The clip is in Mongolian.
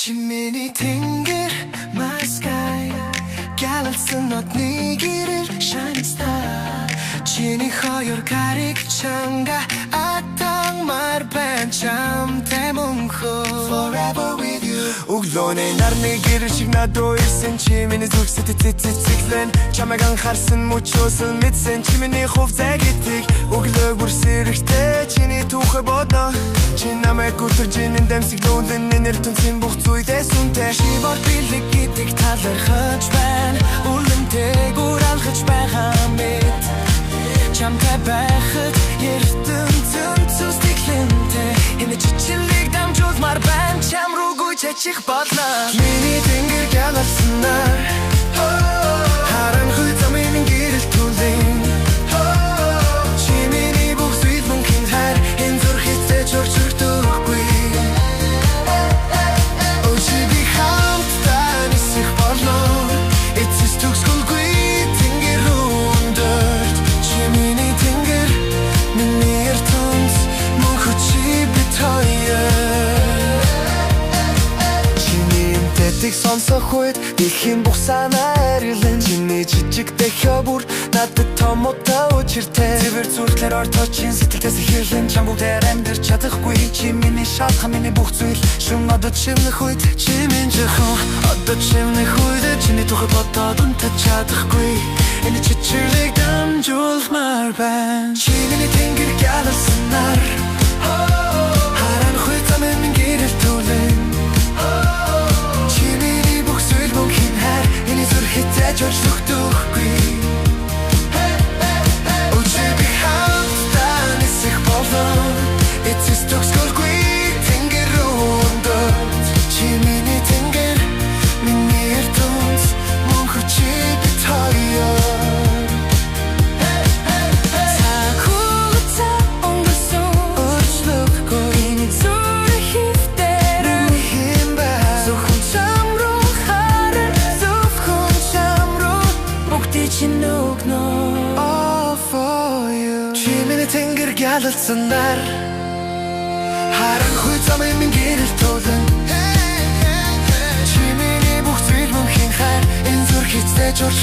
Chimney Tinger, my sky. Galaxy not nigger, shining star. Chini hoyor karik changa. Atang mar bencham temunko. Forever with you. Uglone narne girishig na doysen. Chimney zurksit titsiklen. Chamagan kharsin muchosun mitsen. Chimney khuf zagitik. Uglog bursirikte. Chini tuche bodna. Чинамайг гүтэржин дэмсэг лүүндэн нэртэнцэн бүх зүйдээс үнтэй Шибор билэг гэдэг талархаж байна Үлэмтэйг уралхаж байгаа мэд Чамтай байхад ертөнцийн цэцэглэнтэй Энэ чичилэг дамжуулмаар байна Чам руугүй чачих болно Миний тэнгэр гялалснаар Харанхуй замын гэрэл түлэн Чимминий бүх зүйл мөнхийн хайр Энэ зүрхээсээ чорчурдөггүй Өчиги хамтдаа нисэх болоо Эцэс төгсгөлгүй тэнгэр өндөрт Чимминий тэнгэр миний ертөнц мөн хүчи бит хоёр Чиний эмтэдэг сонсох үед дэлхийн бүх санаа арилан Чиний жижиг дэх бүр надад том удаа учиртай Зэвэр зүрхлэр орточин сэтгэлдээс ихэрлэн Чам бүгдээр амьдэрч чадахгүй Чи миний шалхан миний бүх зүйл Шүн одод шивнэх үед Чи минь жихэн одод шивнэх үед Чиний тухай бодоод унтаж чадахгүй Энэ чичирлэг дамжуулмаар байна Чи миний тэнгэр гялалснаар Харанхуй замын гэрэл түлэн Чи миний бүх зүйл мөнхийн хайр Энэ зүрхээсээ чорчурдөггүй Эцэс төгсгөлгүй тэнгэр өндөрт Чи миний тэнгэр миний ертөнц мөн хүчи бит хоёр Цахуугацаа өнгөрсөн өөрчлөггүй Энэ зүрхийдээр Зөвхөн чам руу харан Зөвхөн чам руу бүгдийг чинь өгнө All for you Чи миний тэнгэр гялалснаар Харанхуй замын гэрэл түлэн Чи миний бүх зүйл мөнхийн хайр Энэ зүрхээсээ чорч